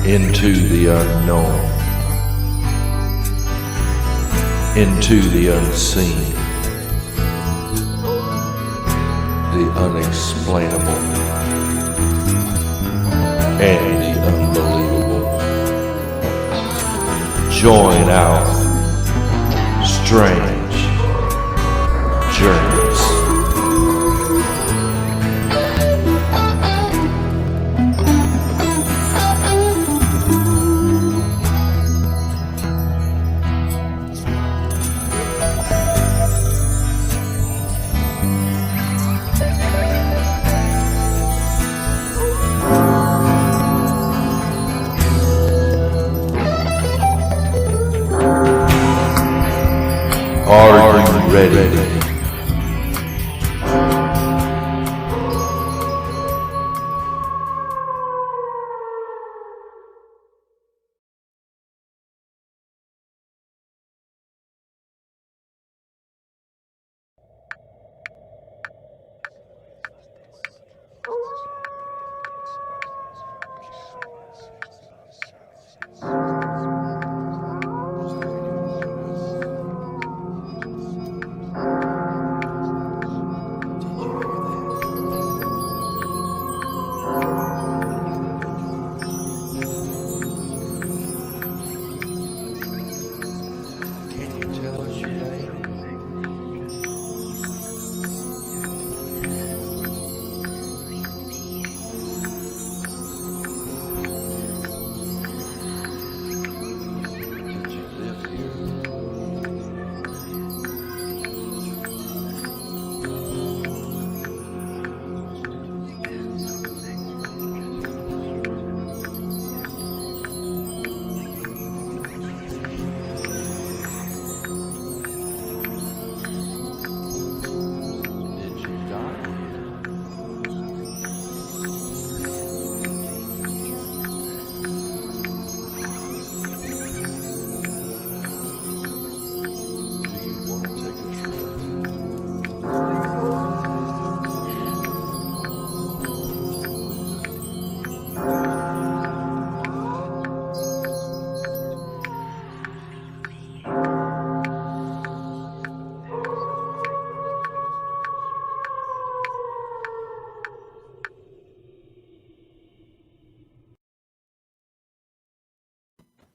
into the unknown, into the unseen, the unexplainable, and the unbelievable. Join our strange journeys. Are you ready?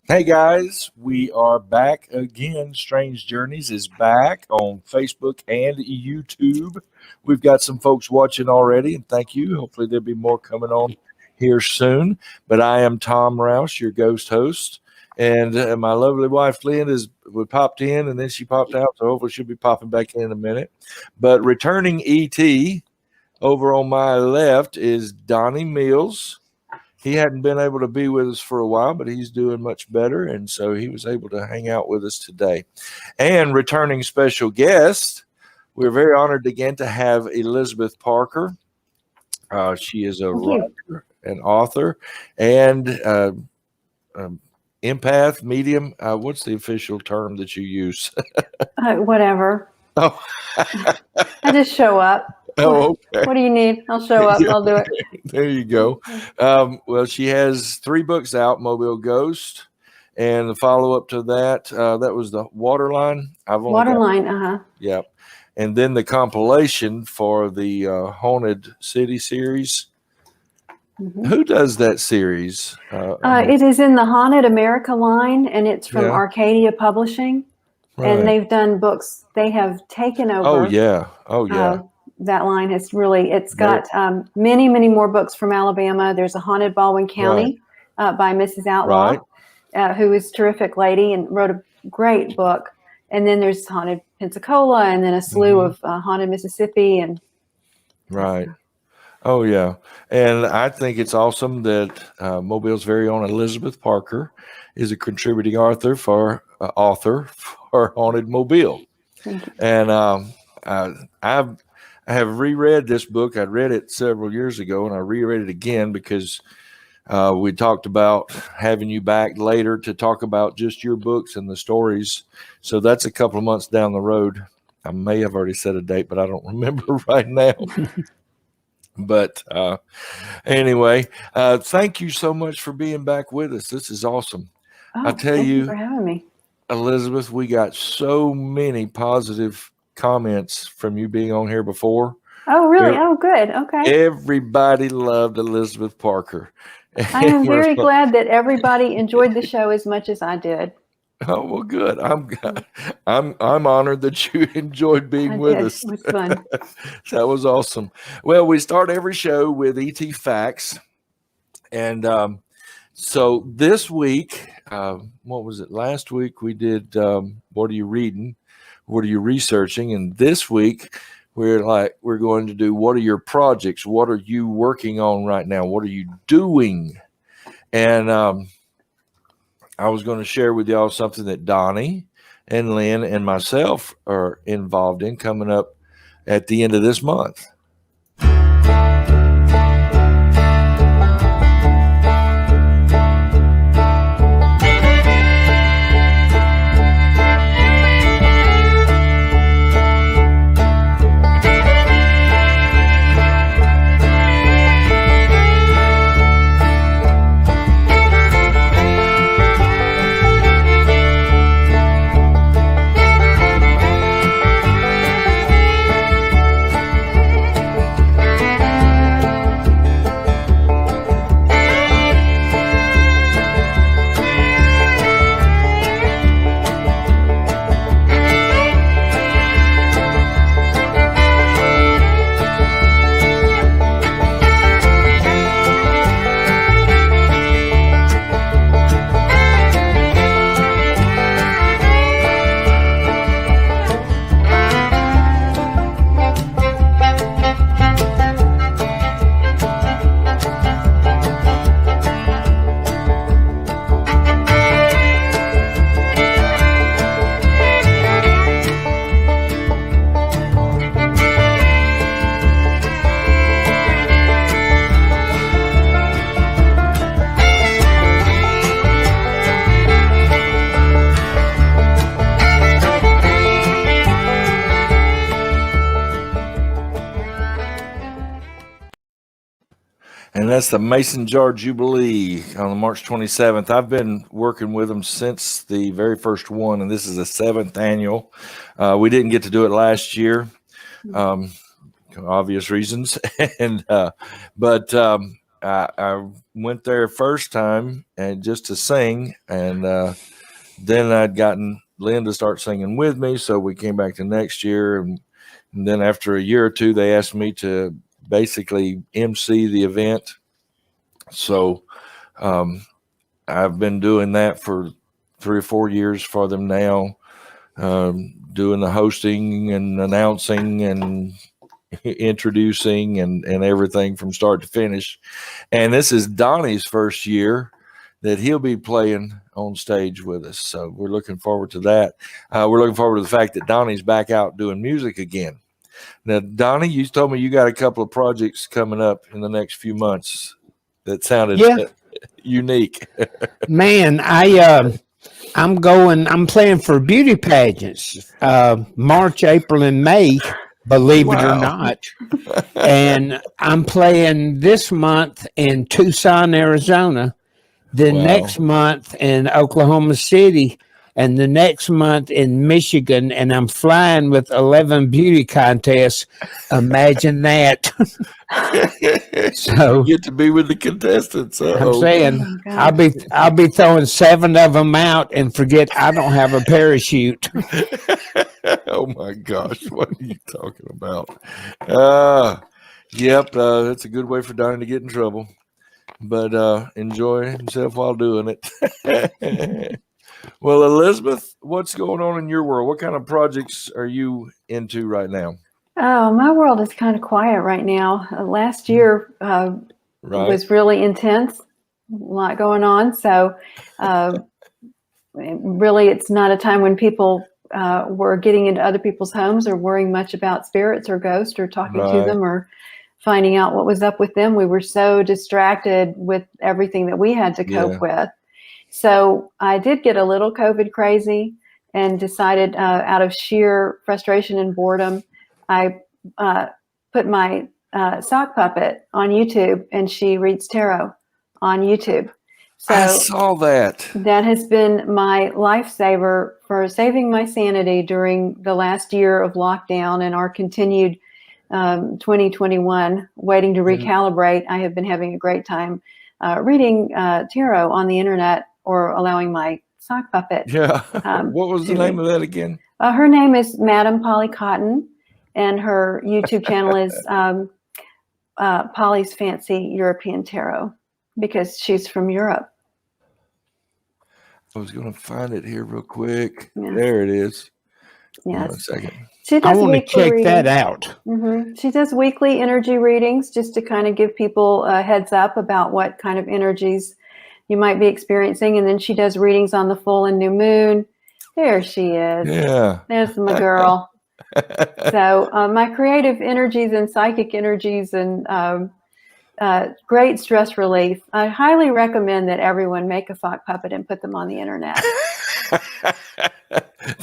Hey guys, we are back again. Strange Journeys is back on Facebook and YouTube. We've got some folks watching already, and thank you. Hopefully, there'll be more coming on here soon. But I am Tom Rouse, your ghost host, and my lovely wife Lynn we popped in, and then she popped out. So hopefully, she'll be popping back in a minute. But returning ET over on my left is Donnie Mills. He hadn't been able to be with us for a while, but he's doing much better, and so he was able to hang out with us today. And returning special guest, we're very honored again to have Elizabeth Parker. She is a writer, an author, and empath, medium. What's the official term that you use? Whatever. Oh. I just show up. Oh, okay. What do you need? I'll show up. I'll do it. There you go. Well, she has 3 books out, Mobile Ghost, and the follow-up to that, that was the Waterline. Waterline, Yeah. And then the compilation for the Haunted City series. Mm-hmm. Who does that series? It is in the Haunted America line, and it's from Arcadia Publishing. Right. And they've done books. They have taken over. Oh, yeah. That line it's got many, many more books from Alabama. There's a Haunted Baldwin County by Mrs. Outlaw, who is a terrific lady and wrote a great book. And then there's Haunted Pensacola, and then a slew of Haunted Mississippi. Right. Oh, yeah. And I think it's awesome that Mobile's very own Elizabeth Parker is a contributing author for Haunted Mobile. And I have reread this book. I read it several years ago, and I reread it again because we talked about having you back later to talk about just your books and the stories. So that's a couple of months down the road. I may have already set a date, but I don't remember right now. But anyway, thank you so much for being back with us. This is awesome. I Oh, tell thank you you, for having me. Elizabeth, we got so many positive comments from you being on here before. Oh, really? Oh, good. Okay. Everybody loved Elizabeth Parker. I am very glad that everybody enjoyed the show as much as I did. Oh, well, good. I'm honored that you enjoyed being with us. It was fun. That was awesome. Well, we start every show with ET Facts. And so this week, what was it? Last week we did what are you reading? What are you researching? And this week we're going to do what are your projects? What are you working on right now? What are you doing? And I was going to share with y'all something that Donnie and Lynn and myself are involved in coming up at the end of this month. And that's the Mason Jar Jubilee on March 27th. I've been working with them since the very first one, and this is the 7th annual. We didn't get to do it last year, obvious reasons. And but I went there first time and just to sing, and then I'd gotten Lynn to start singing with me, so we came back to next year, and then after a year or two, they asked me to basically MC the event. So I've been doing that for 3 or 4 years for them now, doing the hosting and announcing and introducing and everything from start to finish. And this is Donnie's first year that he'll be playing on stage with us. So we're looking forward to that. We're looking forward to the fact that Donnie's back out doing music again. Now, Donnie, you told me you got a couple of projects coming up in the next few months that sounded unique. Man, I'm playing for beauty pageants, March, April, and May, believe it or not. And I'm playing this month in Tucson, Arizona, the next month in Oklahoma City, and the next month in Michigan, and I'm flying with 11 beauty contests. Imagine that. So you get to be with the contestants. I'm saying I'll be throwing 7 of them out and forget I don't have a parachute. Oh my gosh, what are you talking about? Yep, that's a good way for Donnie to get in trouble, but enjoy himself while doing it. Well, Elizabeth, what's going on in your world? What kind of projects are you into right now? Oh, my world is kind of quiet right now. Last year was really intense, a lot going on. So really, it's not a time when people were getting into other people's homes or worrying much about spirits or ghosts or talking to them or finding out what was up with them. We were so distracted with everything that we had to cope with. So I did get a little COVID crazy and decided out of sheer frustration and boredom, I put my sock puppet on YouTube, and she reads tarot on YouTube. So I saw that. That has been my lifesaver for saving my sanity during the last year of lockdown and our continued 2021 waiting to recalibrate. I have been having a great time reading tarot on the internet, or allowing my sock puppet. Yeah. What was the name of that again? Her name is Madam Polly Cotton, and her YouTube channel is Polly's Fancy European Tarot, because she's from Europe. I was going to find it here real quick. Yeah. There it is. Yes. 1 second. I want to check that out. Mm-hmm. She does weekly energy readings just to kind of give people a heads up about what kind of energies you might be experiencing. And then she does readings on the full and new moon. There she is. Yeah. There's my girl. So my creative energies and psychic energies and great stress relief. I highly recommend that everyone make a sock puppet and put them on the internet.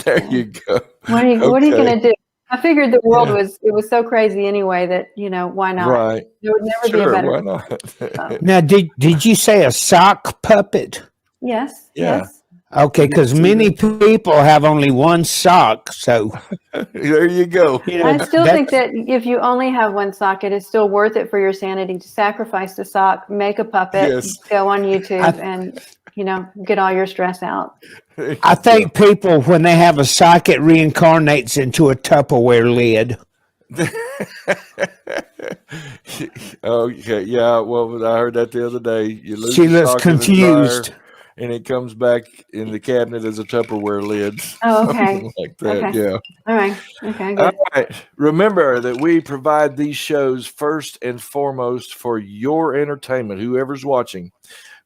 There you go. What are you going to do? I figured the world was so crazy anyway that, why not? Right. There would never be a better. Why not? Now, did you say a sock puppet? Yes. Yeah. Yes. Okay, because many people have only one sock, so there you go. I still think that if you only have one sock, it is still worth it for your sanity to sacrifice the sock, make a puppet, go on YouTube, and get all your stress out. I think people, when they have a sock, it reincarnates into a Tupperware lid. Okay, yeah. Well, I heard that the other day. You lose She your looks sock in the confused. dryer, and it comes back in the cabinet as a Tupperware lid. Oh, okay. Something like that. Okay. Yeah. All right. Okay, good. All right. Remember that we provide these shows first and foremost for your entertainment, whoever's watching.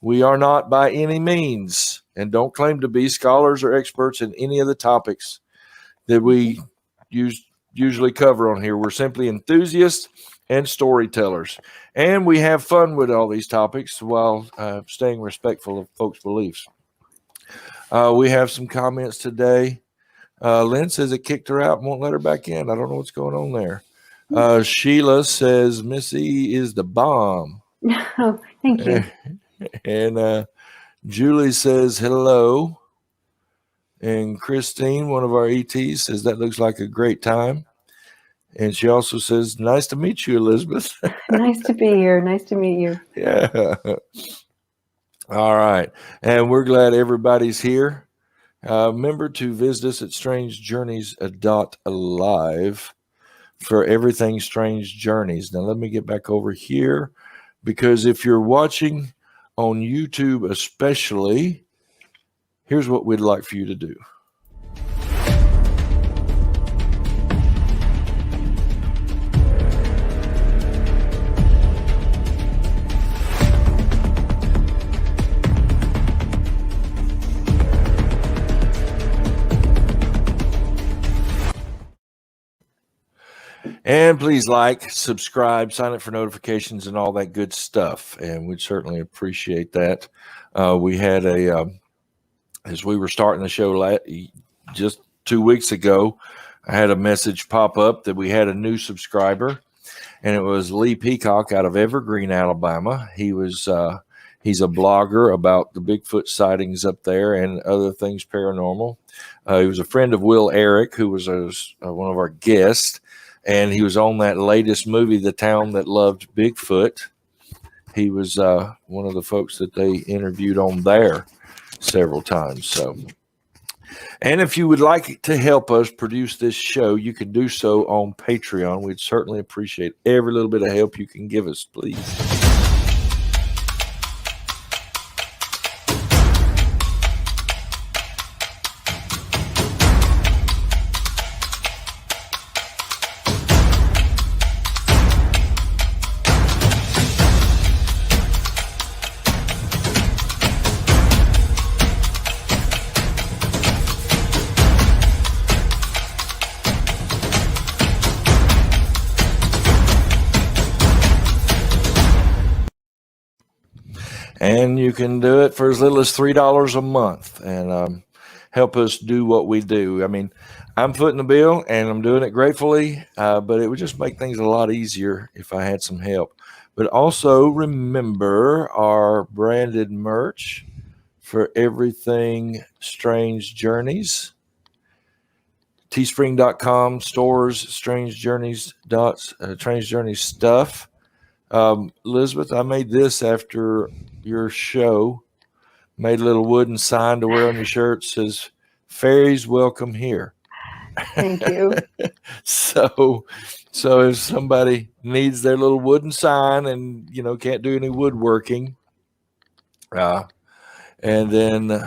We are not by any means, and don't claim to be, scholars or experts in any of the topics that we usually cover on here. We're simply enthusiasts and storytellers, and we have fun with all these topics while staying respectful of folks' beliefs. We have some comments today. Lynn says it kicked her out and won't let her back in. I don't know what's going on there. Sheila says Missy is the bomb. Oh, thank you. And Julie says hello. And Christine, one of our ETs, says that looks like a great time. And she also says, nice to meet you, Elizabeth. Nice to be here. Nice to meet you. Yeah. All right. And we're glad everybody's here. Remember to visit us at strangejourneys.live for everything Strange Journeys. Now, let me get back over here, because if you're watching on YouTube especially, here's what we'd like for you to do. And please like, subscribe, sign up for notifications and all that good stuff. And we'd certainly appreciate that. We had as we were starting the show just 2 weeks ago, I had a message pop up that we had a new subscriber, and it was Lee Peacock out of Evergreen, Alabama. He's a blogger about the Bigfoot sightings up there and other things paranormal. He was a friend of Will Eric, who was one of our guests. And he was on that latest movie, The Town That Loved Bigfoot. He was one of the folks that they interviewed on there several times. So, and if you would like to help us produce this show, you can do so on Patreon. We'd certainly appreciate every little bit of help you can give us, please. And you can do it for as little as $3 a month and help us do what we do. I mean, I'm footing the bill, and I'm doing it gratefully, but it would just make things a lot easier if I had some help. But also remember our branded merch for everything Strange Journeys. Teespring.com stores Strange Journeys Strange Journeys stuff. Elizabeth, I made this after your show. Made a little wooden sign to wear on your shirt. It says "Fairies welcome here." Thank you. So if somebody needs their little wooden sign and can't do any woodworking, and then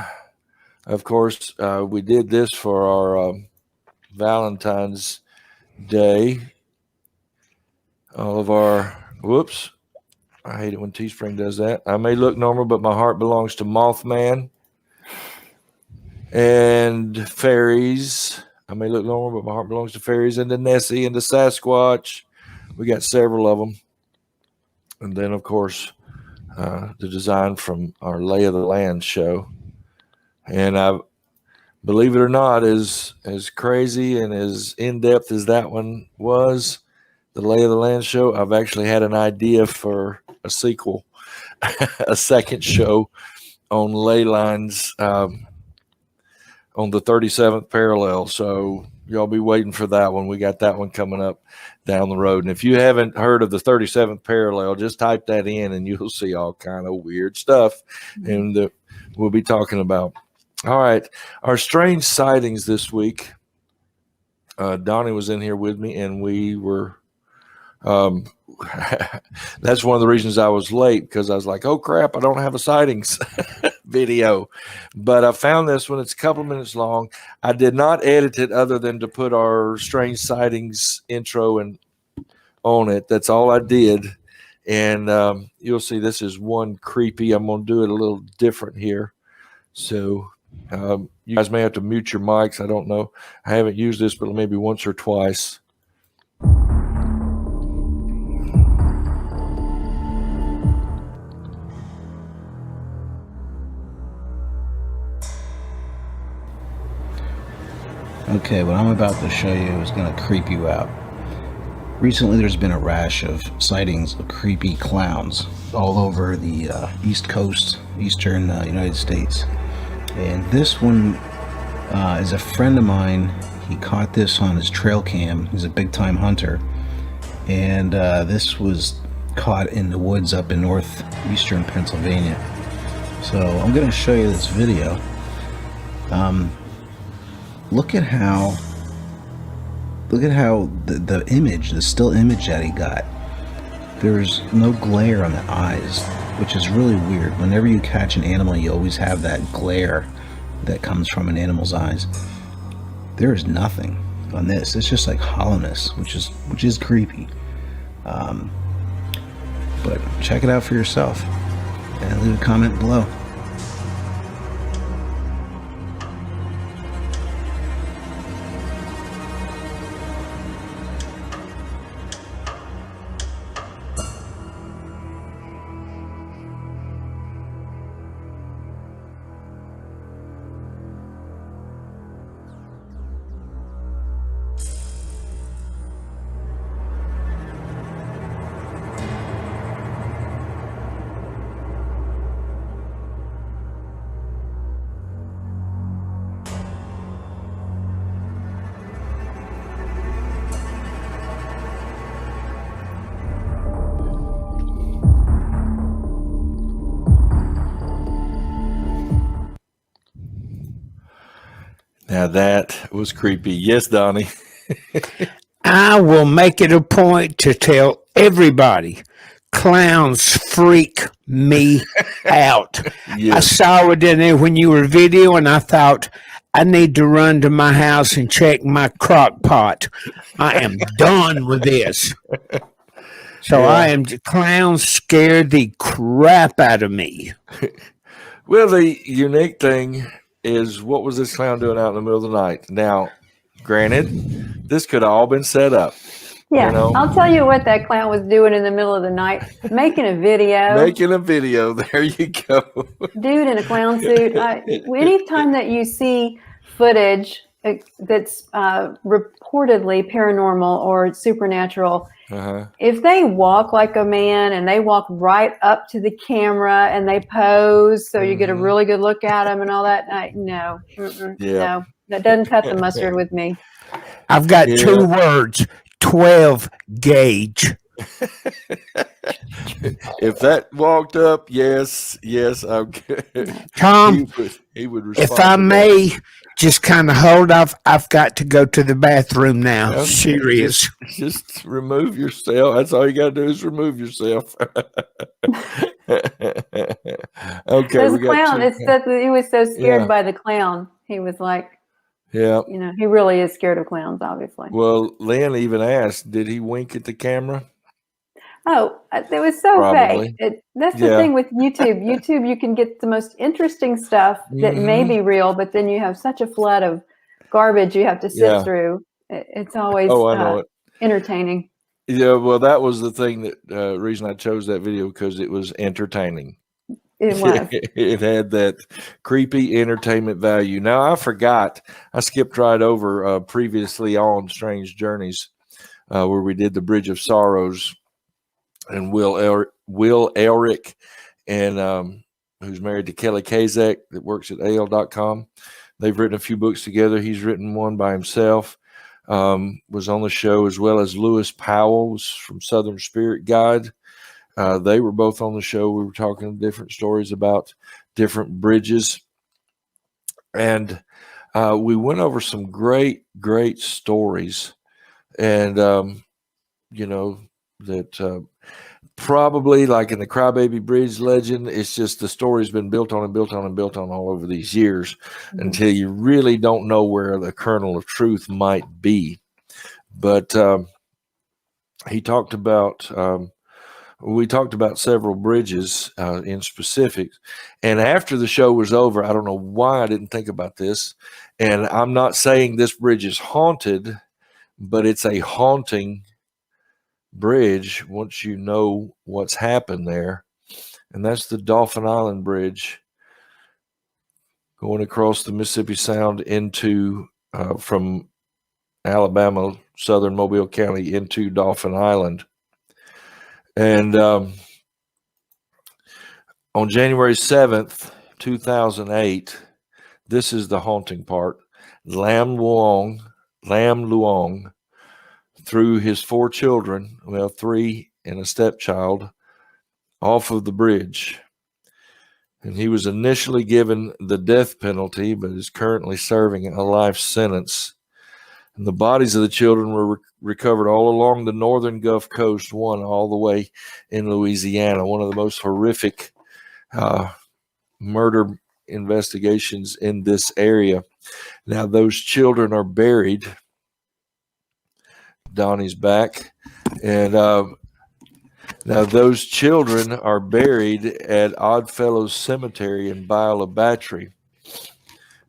of course we did this for our Valentine's Day. All of our whoops. I hate it when Teespring does that. I may look normal, but my heart belongs to Mothman and Fairies. I may look normal, but my heart belongs to Fairies and the Nessie and the Sasquatch. We got several of them. And then, of course, the design from our Lay of the Land show. And I believe it or not, as crazy and as in-depth as that one was, the Lay of the Land show, I've actually had an idea for a sequel, a second show on ley lines on the 37th parallel. So y'all be waiting for that one. We got that one coming up down the road. And if you haven't heard of the 37th parallel, just type that in and you'll see all kind of weird stuff. And we'll be talking about. All right. Our strange sightings this week. Donnie was in here with me and we were that's one of the reasons I was late, because I was like, oh crap, I don't have a sightings video, but I found this one. It's a couple minutes long. I did not edit it other than to put our strange sightings intro and on it. That's all I did. And you'll see this is one creepy. I'm going to do it a little different here. So you guys may have to mute your mics. I don't know. I haven't used this but maybe once or twice. Okay, what I'm about to show you is going to creep you out. Recently there's been a rash of sightings of creepy clowns all over the East Coast, eastern United States. And this one is a friend of mine. He caught this on his trail cam. He's a big time hunter. And this was caught in the woods up in northeastern Pennsylvania. So I'm going to show you this video. Look at how the image, the still image that he got, there's no glare on the eyes, which is really weird. Whenever you catch an animal, you always have that glare that comes from an animal's eyes. There is nothing on this. It's just like hollowness, which is creepy. But check it out for yourself and leave a comment below. Now that was creepy. Yes, Donnie. I will make it a point to tell everybody clowns freak me out. Yes. I saw it in there when you were videoing. I thought, I need to run to my house and check my crock pot. I am done with this. So yeah. Clowns scared the crap out of me. Well, the unique thing is, what was this clown doing out in the middle of the night? Now, granted, this could have all been set up. Yeah, I'll tell you what that clown was doing in the middle of the night. Making a video. Making a video. There you go. Dude in a clown suit. Anytime that you see footage that's reportedly paranormal or supernatural, if they walk like a man and they walk right up to the camera and they pose so you get a really good look at them and all that, no, no, that doesn't cut the mustard with me. I've got 2 words: 12 gauge. If that walked up, yes, I'm good. Tom, he would respond. if I may just kind of hold off, I've got to go to the bathroom now. Yeah, Serious. Just remove yourself. That's all you got to do is remove yourself. Okay. There's a clown. He was so scared by the clown. He was like, he really is scared of clowns, obviously. Well, Lynn even asked, did he wink at the camera? Oh, it was so fake. That's the thing with YouTube. YouTube, you can get the most interesting stuff that may be real, but then you have such a flood of garbage you have to sit through. It's always entertaining. Yeah, well, that was the thing that reason I chose that video, because it was entertaining. It was. It had that creepy entertainment value. Now, I forgot. I skipped right over previously on Strange Journeys, where we did the Bridge of Sorrows. And Will Elric, and who's married to Kelly Kazak, that works at AL.com. They've written a few books together. He's written one by himself. Was on the show, as well as Lewis Powell from Southern Spirit Guide. They were both on the show. We were talking different stories about different bridges. And we went over some great stories. And, that probably, like in the Crybaby Bridge legend, it's just the story's been built on and built on and built on all over these years until you really don't know where the kernel of truth might be. But he talked about, we talked about several bridges in specifics. And after the show was over, I don't know why I didn't think about this. And I'm not saying this bridge is haunted, but it's a haunting bridge once you know what's happened there. And that's the Dauphin Island Bridge, going across the Mississippi Sound into from Alabama, southern Mobile County, into Dauphin Island. And on January 7th, 2008, this is the haunting part. Lam Luong threw his 4 children, 3 and a stepchild, off of the bridge. And he was initially given the death penalty, but is currently serving a life sentence. And the bodies of the children were recovered all along the northern Gulf Coast, one all the way in Louisiana, one of the most horrific murder investigations in this area. Now, those children are buried. Donnie's back. And now those children are buried at Oddfellows Cemetery in Biola Battery.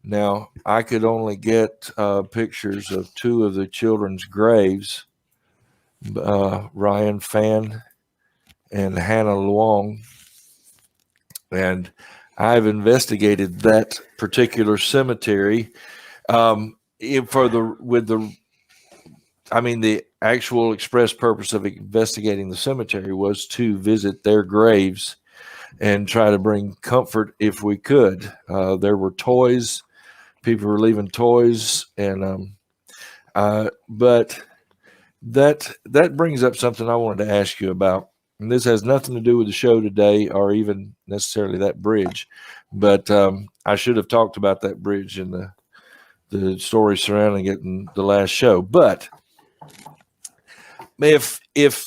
Now, I could only get pictures of 2 of the children's graves, Ryan Fan and Hannah Luong. And I've investigated that particular cemetery the actual express purpose of investigating the cemetery was to visit their graves and try to bring comfort if we could. There were toys. People were leaving toys. And but that brings up something I wanted to ask you about. And this has nothing to do with the show today or even necessarily that bridge. But I should have talked about that bridge and the story surrounding it in the last show. But if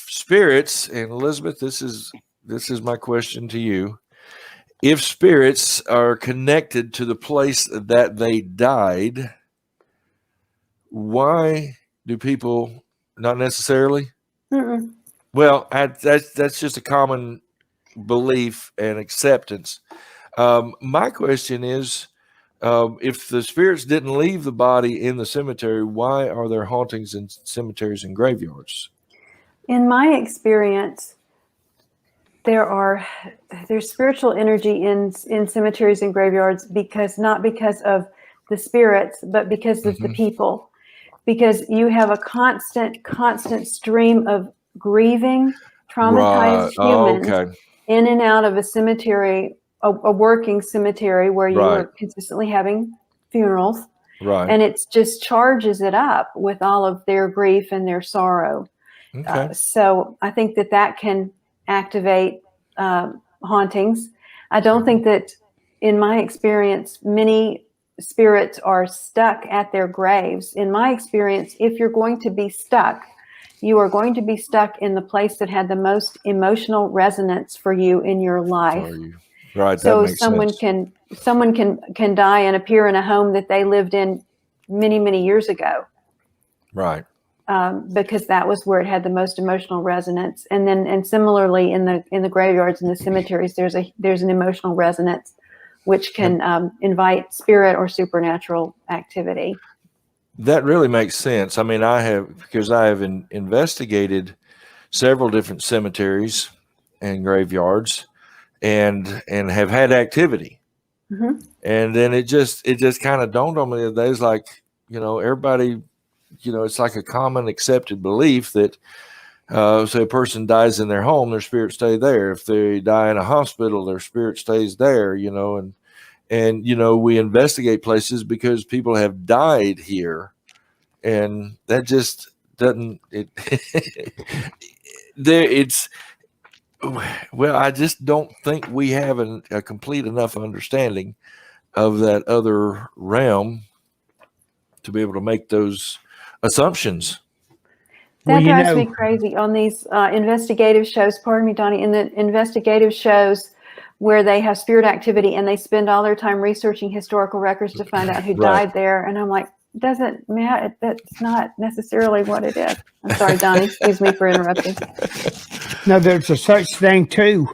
spirits, and Elizabeth, this is my question to you, if spirits are connected to the place that they died, why do people not necessarily? Well, that's just a common belief and acceptance. My question is, if the spirits didn't leave the body in the cemetery, why are there hauntings in cemeteries and graveyards? In my experience, there's spiritual energy in cemeteries and graveyards not because of the spirits, but because of the people. Because you have a constant stream of grieving, traumatized humans in and out of a cemetery, a working cemetery where you are consistently having funerals. Right. And it just charges it up with all of their grief and their sorrow. So I think that can activate hauntings. I don't think that, in my experience, many spirits are stuck at their graves. In my experience, if you're going to be stuck, you are going to be stuck in the place that had the most emotional resonance for you in your life. Right. So that makes sense. someone can die and appear in a home that they lived in many years ago. Right. Because that was where it had the most emotional resonance. And similarly in the graveyards and the cemeteries, there's an emotional resonance which can invite spirit or supernatural activity. That really makes sense. I mean, I have investigated several different cemeteries and graveyards and have had activity. And then it just kind of dawned on me that there's like, everybody, it's like a common accepted belief that say a person dies in their home, their spirit stay there. If they die in a hospital, their spirit stays there, and we investigate places because people have died here, and that just doesn't it's well, I just don't think we have a complete enough understanding of that other realm to be able to make those assumptions. That drives me crazy on these investigative shows. Pardon me, Donnie. In the investigative shows where they have spirit activity and they spend all their time researching historical records to find out who died there, and I'm like, doesn't matter. That's not necessarily what it is. I'm sorry, Donnie. Excuse me for interrupting. No, there's a such thing too,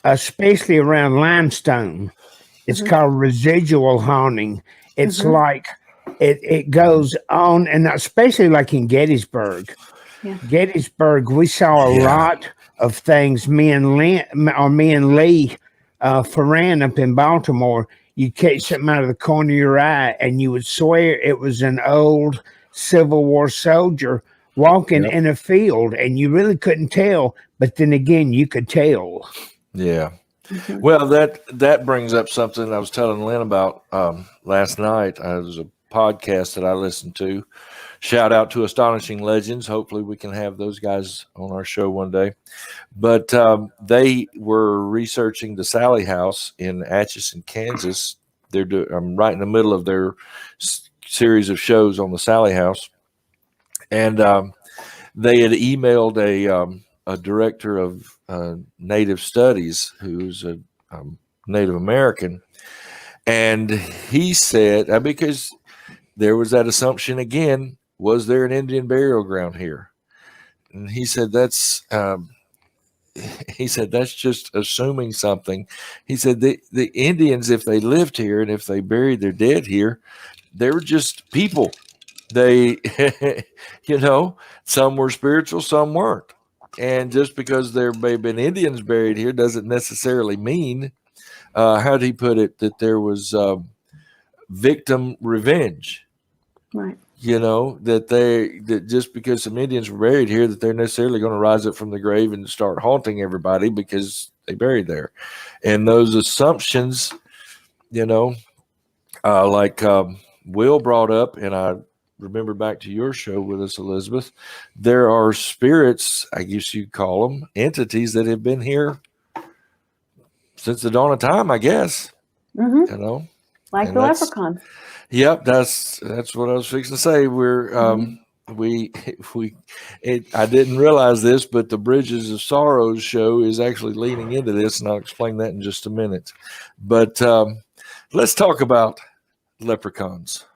especially around limestone. It's called residual haunting. It's like it goes on, and especially like in Gettysburg. Gettysburg, we saw a lot of things. Me and Lee Ferran up in Baltimore. You catch something out of the corner of your eye, and you would swear it was an old Civil War soldier walking in a field, and you really couldn't tell. But then again, you could tell. Yeah. Well, that brings up something I was telling Lynn about last night. It was a podcast that I listened to. Shout out to Astonishing Legends. Hopefully we can have those guys on our show one day. But they were researching the Sally House in Atchison, Kansas. I'm right in the middle of their series of shows on the Sally House. And they had emailed a director of Native Studies who's a Native American. And he said, because there was that assumption again, was there an Indian burial ground here? And he said, that's just assuming something. He said the Indians, if they lived here and if they buried their dead here, they were just people. They, some were spiritual, some weren't. And just because there may have been Indians buried here doesn't necessarily mean, how did he put it, that there was victim revenge. Right. That just because some Indians were buried here, that they're necessarily going to rise up from the grave and start haunting everybody because they buried there. And those assumptions, like Will brought up, and I remember back to your show with us, Elizabeth, there are spirits, I guess you'd call them, entities that have been here since the dawn of time, I guess. Like and the leprechauns. Yep, that's what I was fixing to say. We're I didn't realize this, but the Bridges of Sorrows show is actually leaning into this, and I'll explain that in just a minute. But let's talk about leprechauns.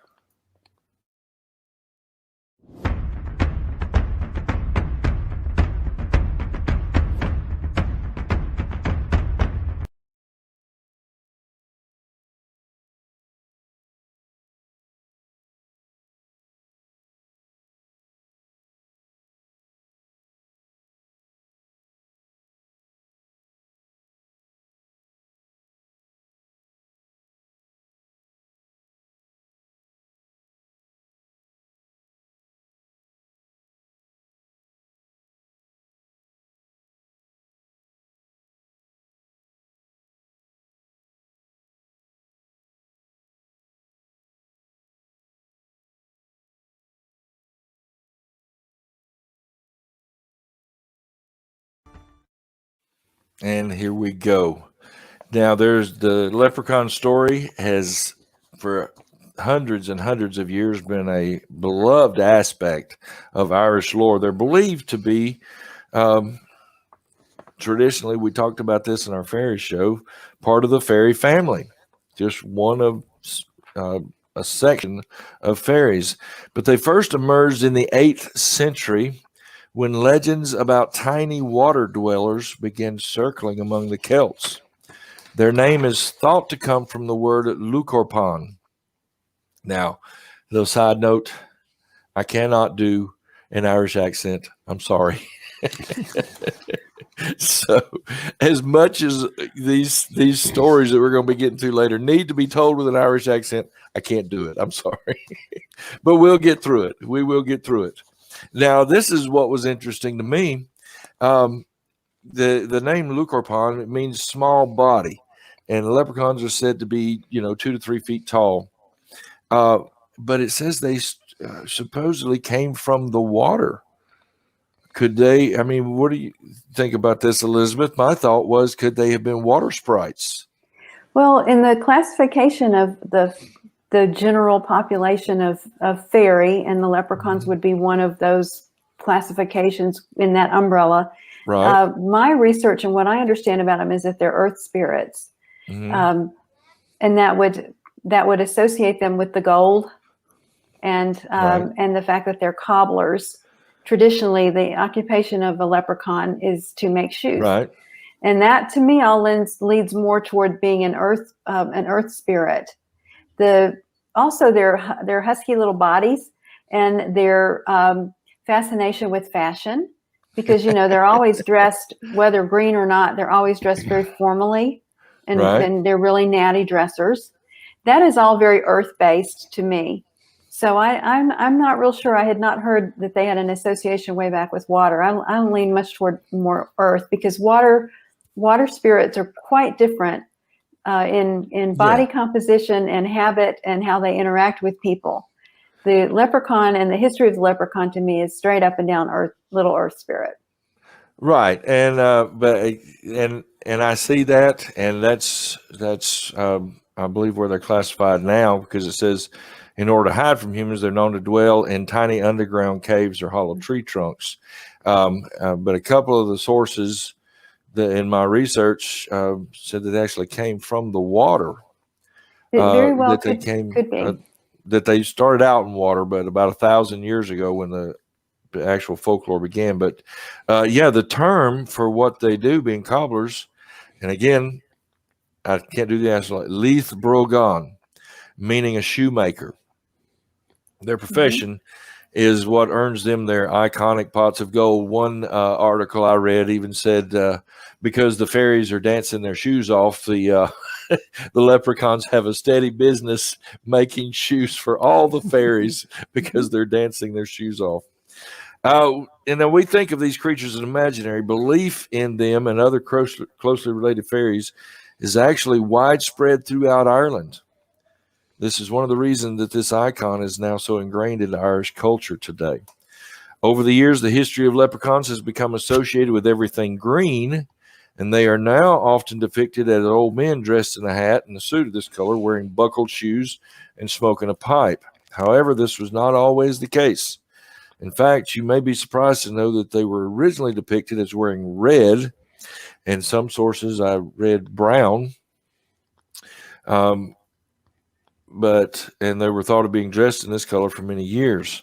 And here we go. Now, there's the leprechaun story has, for hundreds and hundreds of years, been a beloved aspect of Irish lore. They're believed to be, traditionally, we talked about this in our fairy show, part of the fairy family, just one of a section of fairies. But they first emerged in the 8th century when legends about tiny water dwellers began circling among the Celts. Their name is thought to come from the word Lucorpan. Now, little side note, I cannot do an Irish accent. I'm sorry. So, as much as these stories that we're going to be getting to later need to be told with an Irish accent, I can't do it. I'm sorry. But we'll get through it. We will get through it. Now, this is what was interesting to me. The name Lucorpan, it means small body, and leprechauns are said to be 2 to 3 feet tall. But it says they supposedly came from the water. Could they? I mean, what do you think about this, Elizabeth? My thought was, could they have been water sprites? Well, in the classification of the general population of fairy, and the leprechauns would be one of those classifications in that umbrella. Right. My research and what I understand about them is that they're earth spirits, and that would associate them with the gold, and the fact that they're cobblers. Traditionally, the occupation of a leprechaun is to make shoes, right? And that, to me, all leads more toward being an earth spirit. Also their husky little bodies and their fascination with fashion, because they're always dressed, whether green or not, they're always dressed very formally, and they're really natty dressers. That is all very earth-based to me. So I'm not real sure. I had not heard that they had an association way back with water. I lean much toward more earth, because water spirits are quite different in body composition and habit and how they interact with people. The leprechaun and the history of the leprechaun, to me, is straight up and down little earth spirit. Right, and I see that, and that's I believe where they're classified now, because it says, in order to hide from humans, they're known to dwell in tiny underground caves or hollow tree trunks. But a couple of the sources in my research said that they actually came from the water. It very well could be. That they started out in water, but about 1,000 years ago when the actual folklore began. But the term for what they do, being cobblers, and again, I can't do the accent, Leith Brogan, meaning a shoemaker. Their profession is what earns them their iconic pots of gold. One article I read even said, because the fairies are dancing their shoes off, the leprechauns have a steady business making shoes for all the fairies because they're dancing their shoes off. And then we think of these creatures as imaginary. Belief in them and other closely related fairies is actually widespread throughout Ireland. This is one of the reasons that this icon is now so ingrained in Irish culture today. Over the years, the history of leprechauns has become associated with everything green, and they are now often depicted as old men dressed in a hat and a suit of this color, wearing buckled shoes and smoking a pipe. However, this was not always the case. In fact, you may be surprised to know that they were originally depicted as wearing red, and some sources I read brown. And they were thought of being dressed in this color for many years.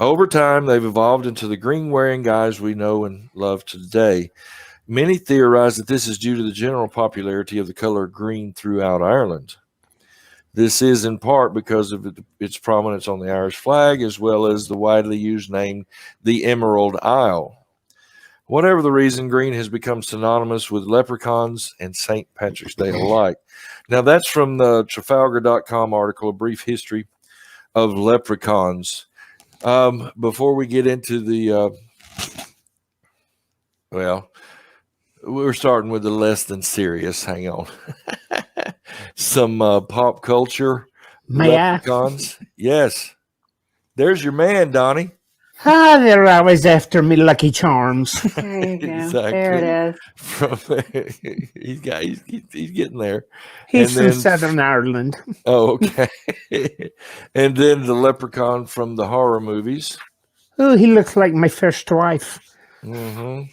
Over time, they've evolved into the green-wearing guys we know and love today. Many theorize that this is due to the general popularity of the color green throughout Ireland. This is in part because of its prominence on the Irish flag, as well as the widely used name, the Emerald Isle. Whatever the reason, green has become synonymous with leprechauns and St. Patrick's Day alike. Now, that's from the Trafalgar.com article, A Brief History of Leprechauns. Before we get into we're starting with the less than serious. Hang on. Some pop culture leprechauns. Yes. There's your man, Donnie. Ah, they're always after me, Lucky Charms. There you go. Exactly. There it is. From he's getting there. He's And from then Southern Ireland. oh, okay. And then the leprechaun from the horror movies. Oh, he looks like my first wife. Mm-hmm.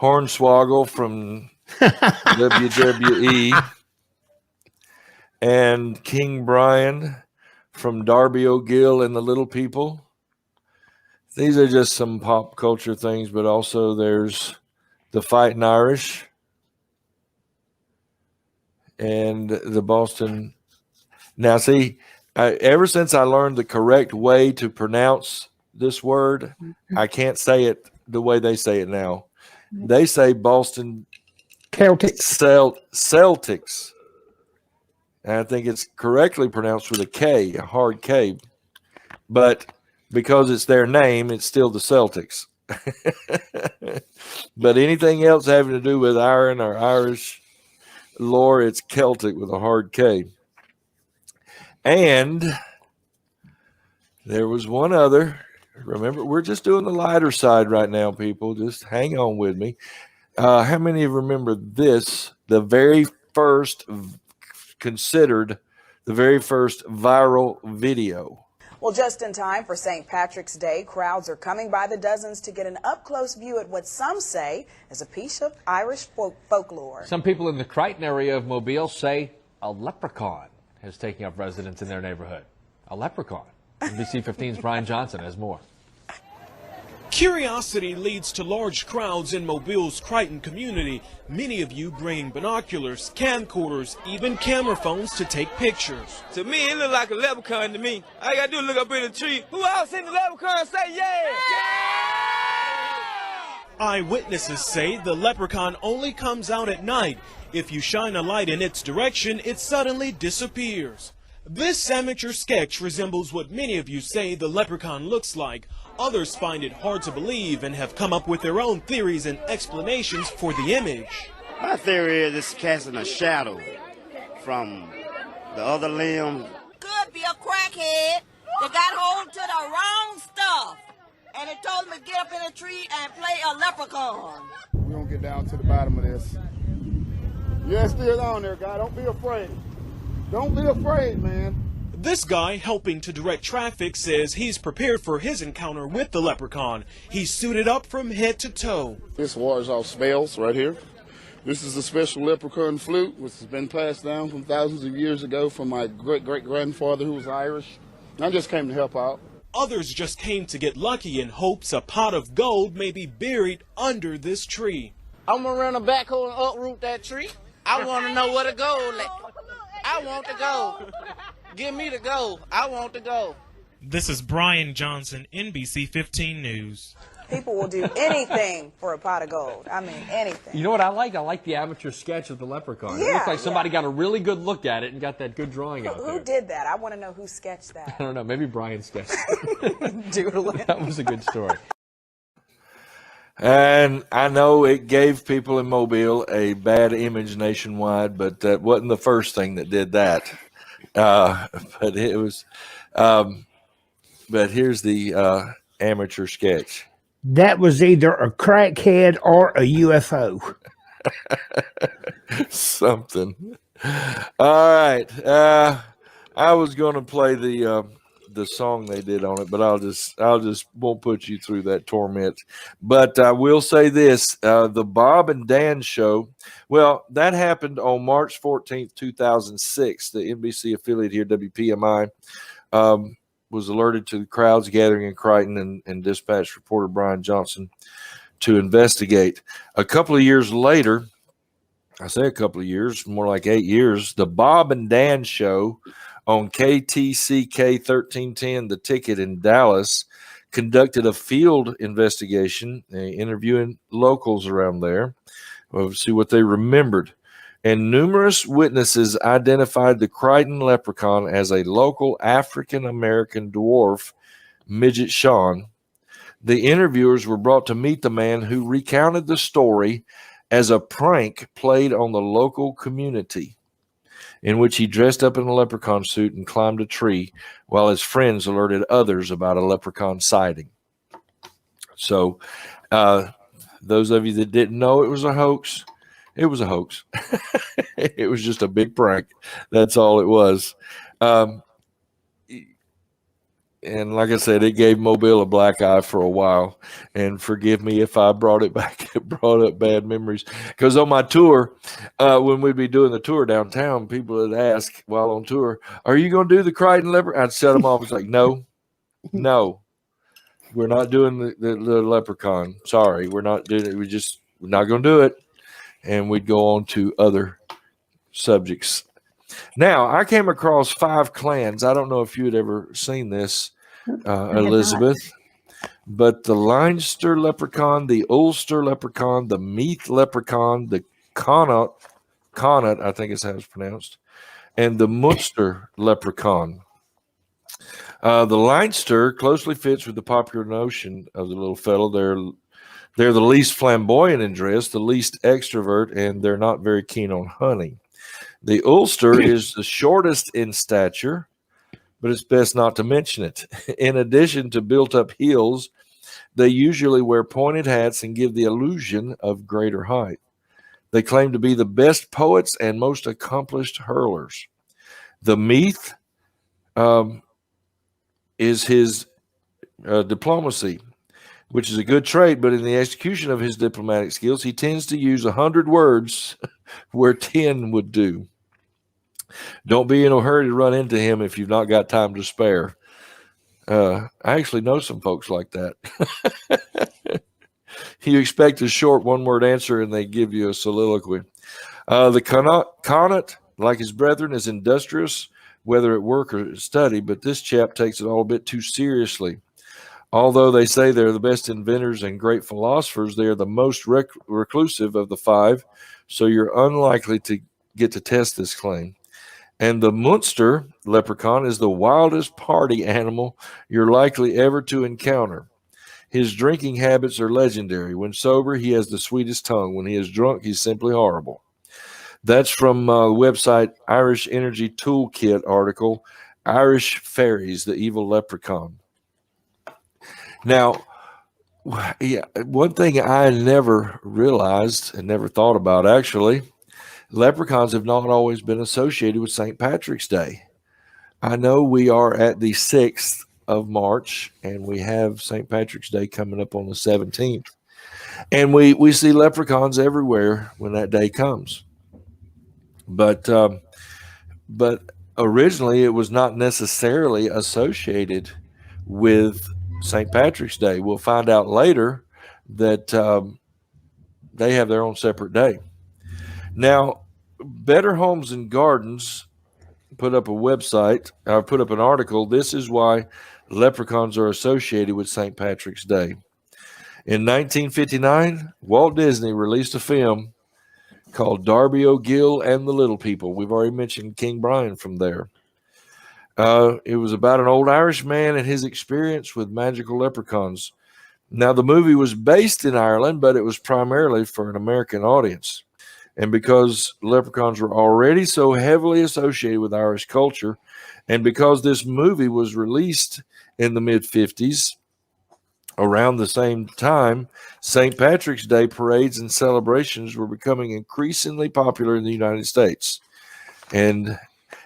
Hornswoggle from WWE. And King Brian from Darby O'Gill and the Little People. These are just some pop culture things, but also there's the Fighting Irish and the Boston. Now, see, ever since I learned the correct way to pronounce this word, I can't say it the way they say it now. They say Boston Celtics. And I think it's correctly pronounced with a K, a hard K. But because it's their name, it's still the Celtics. But anything else having to do with iron or Irish lore, it's Celtic with a hard K. And there was one other. Remember, we're just doing the lighter side right now, people. Just hang on with me. How many of you remember this? The very first considered the very first viral video. Well, just in time for St. Patrick's Day, crowds are coming by the dozens to get an up-close view at what some say is a piece of Irish folklore. Some people in the Crichton area of Mobile say a leprechaun is taking up residence in their neighborhood. A leprechaun. NBC 15's Brian Johnson has more. Curiosity leads to large crowds in Mobile's Crichton community, many of you bringing binoculars, camcorders, even camera phones to take pictures. To me, it look like a leprechaun to me. All you gotta do is look up in the tree. Who else seen the leprechaun say yeah? Eyewitnesses say the leprechaun only comes out at night. If you shine a light in its direction, it suddenly disappears. This amateur sketch resembles what many of you say the leprechaun looks like. Others find it hard to believe and have come up with their own theories and explanations for the image. My theory is it's casting a shadow from the other limb. Could be a crackhead that got hold to the wrong stuff, and it told him to get up in a tree and play a leprechaun. We're going to get down to the bottom of this. Yeah, it's still on there, guy. Don't be afraid. Don't be afraid, man. This guy helping to direct traffic says he's prepared for his encounter with the leprechaun. He's suited up from head to toe. This wars off spells right here. This is a special leprechaun flute, which has been passed down from thousands of years ago from my great-great-grandfather who was Irish. I just came to help out. Others just came to get lucky in hopes a pot of gold may be buried under this tree. I'm going to run a backhoe and uproot that tree. I want to know where the gold is. I want the gold. Give me the gold. I want the gold. This is Brian Johnson, NBC 15 News. People will do anything for a pot of gold. I mean, anything. You know what I like? I like the amateur sketch of the leprechaun. Yeah, it looks like somebody got a really good look at it and got that good drawing out there. Who did that? I want to know who sketched that. I don't know. Maybe Brian sketched it. Doodling. That was a good story. And I know it gave people in Mobile a bad image nationwide, but that wasn't the first thing that did that. But it was. But here's the amateur sketch. That was either a crackhead or a UFO. Something. All right. I was going to play the song they did on it, but I'll just won't put you through that torment. But I will say this: the Bob and Dan show. Well, that happened on March 14th, 2006. The NBC affiliate here, WPMI, was alerted to the crowds gathering in Crichton and dispatched reporter Brian Johnson to investigate. A couple of years later, I say a couple of years, more like 8 years, the Bob and Dan show on KTCK 1310, The Ticket in Dallas, conducted a field investigation, interviewing locals around there. We'll see what they remembered. And numerous witnesses identified the Crichton leprechaun as a local African-American dwarf, Midget Sean. The interviewers were brought to meet the man who recounted the story as a prank played on the local community, in which he dressed up in a leprechaun suit and climbed a tree while his friends alerted others about a leprechaun sighting. So, those of you that didn't know it was a hoax, it was a hoax. It was just a big prank. That's all it was. Um, and like I said, it gave Mobile a black eye for a while. And forgive me if I brought it back, brought up bad memories. Because on my tour, when we'd be doing the tour downtown, people would ask while on tour, "Are you going to do the Crichton Leprechaun?" I'd shut them off. It's like, no, we're not doing the Leprechaun. Sorry, we're not doing it. We're not going to do it. And we'd go on to other subjects. Now, I came across 5 clans. I don't know if you had ever seen this, Elizabeth, but the Leinster leprechaun, the Ulster leprechaun, the Meath leprechaun, the Connaught, I think is how it's pronounced, and the Munster leprechaun. The Leinster closely fits with the popular notion of the little fellow. They're the least flamboyant in dress, the least extrovert, and they're not very keen on honey. The Ulster is the shortest in stature, but it's best not to mention it. In addition to built-up heels, they usually wear pointed hats and give the illusion of greater height. They claim to be the best poets and most accomplished hurlers. The Meath is his diplomacy, which is a good trait, but in the execution of his diplomatic skills, he tends to use 100 words where 10 would do. Don't be in a hurry to run into him if you've not got time to spare. I actually know some folks like that. You expect a short one-word answer, and they give you a soliloquy. The Connaught, like his brethren, is industrious, whether at work or study, but this chap takes it all a bit too seriously. Although they say they're the best inventors and great philosophers, they are the most reclusive of the 5, so you're unlikely to get to test this claim. And the Munster leprechaun is the wildest party animal you're likely ever to encounter. His drinking habits are legendary. When sober, he has the sweetest tongue. When he is drunk, he's simply horrible. That's from the website Irish Energy Toolkit article, Irish Fairies, the Evil Leprechaun. Now, one thing I never realized and never thought about, actually, leprechauns have not always been associated with St. Patrick's Day. I know we are at the 6th of March, and we have St. Patrick's Day coming up on the 17th. And we see leprechauns everywhere when that day comes. But originally, it was not necessarily associated with St. Patrick's Day. We'll find out later that they have their own separate day. Now, Better Homes and Gardens put up a website, put up an article. This is why leprechauns are associated with St. Patrick's Day. In 1959, Walt Disney released a film called Darby O'Gill and the Little People. We've already mentioned King Brian from there. It was about an old Irish man and his experience with magical leprechauns. Now, the movie was based in Ireland, but it was primarily for an American audience. And because leprechauns were already so heavily associated with Irish culture, and because this movie was released in the mid-50s, around the same time, St. Patrick's Day parades and celebrations were becoming increasingly popular in the United States. And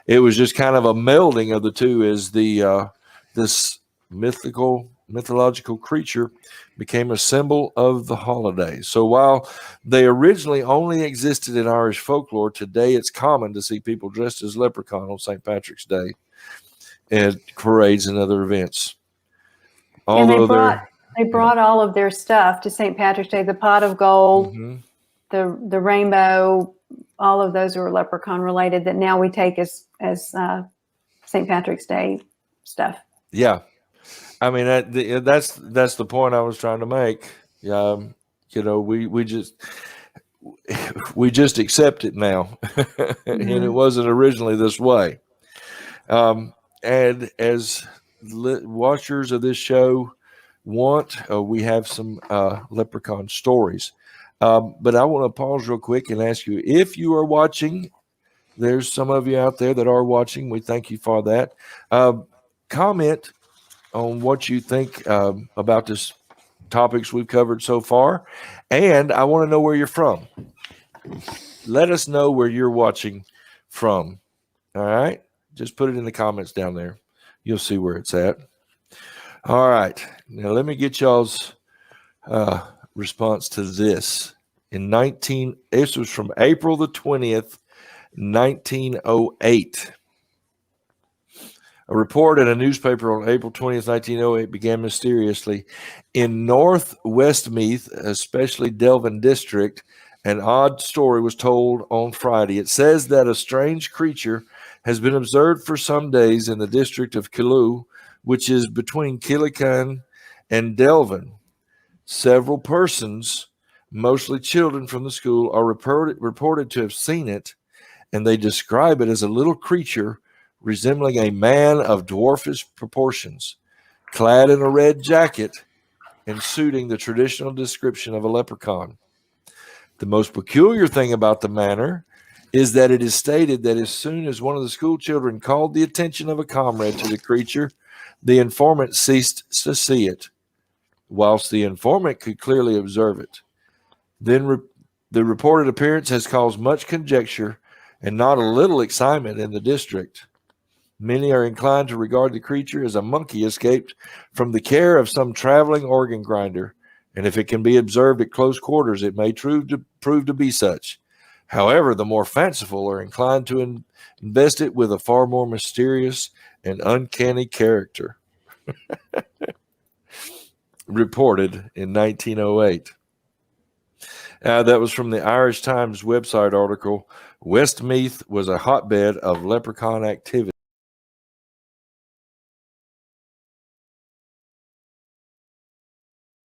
it was just kind of a melding of the two as this mythological creature became a symbol of the holiday. So while they originally only existed in Irish folklore, today it's common to see people dressed as leprechaun on St. Patrick's Day at parades and other events. Although they brought all of their stuff to St. Patrick's Day, the pot of gold, the rainbow, all of those were leprechaun related that now we take as St. Patrick's Day stuff. Yeah. I mean, that's the point I was trying to make. You know, we just accept it now, and it wasn't originally this way. And as watchers of this show we have some leprechaun stories. But I want to pause real quick and ask you, if you are watching, there's some of you out there that are watching. We thank you for that. Comment on what you think about this topics we've covered so far. And I want to know where you're from. Let us know where you're watching from. All right? Just put it in the comments down there. You'll see where it's at. All right. Now, let me get y'all's response to this. This was from April the 20th, 1908. A report in a newspaper on April 20th, 1908 began mysteriously. In North Westmeath, especially Delvin District, an odd story was told on Friday. It says that a strange creature has been observed for some days in the district of Killu, which is between Killican and Delvin. Several persons, mostly children from the school, are reported to have seen it, and they describe it as a little creature resembling a man of dwarfish proportions, clad in a red jacket and suiting the traditional description of a leprechaun. The most peculiar thing about the matter is that it is stated that as soon as one of the school children called the attention of a comrade to the creature, the informant ceased to see it, whilst the informant could clearly observe it. Then the reported appearance has caused much conjecture and not a little excitement in the district. Many are inclined to regard the creature as a monkey escaped from the care of some traveling organ grinder, and if it can be observed at close quarters, it may prove to be such. However, the more fanciful are inclined to invest it with a far more mysterious and uncanny character. Reported in 1908. That was from the Irish Times website article. Westmeath was a hotbed of leprechaun activity.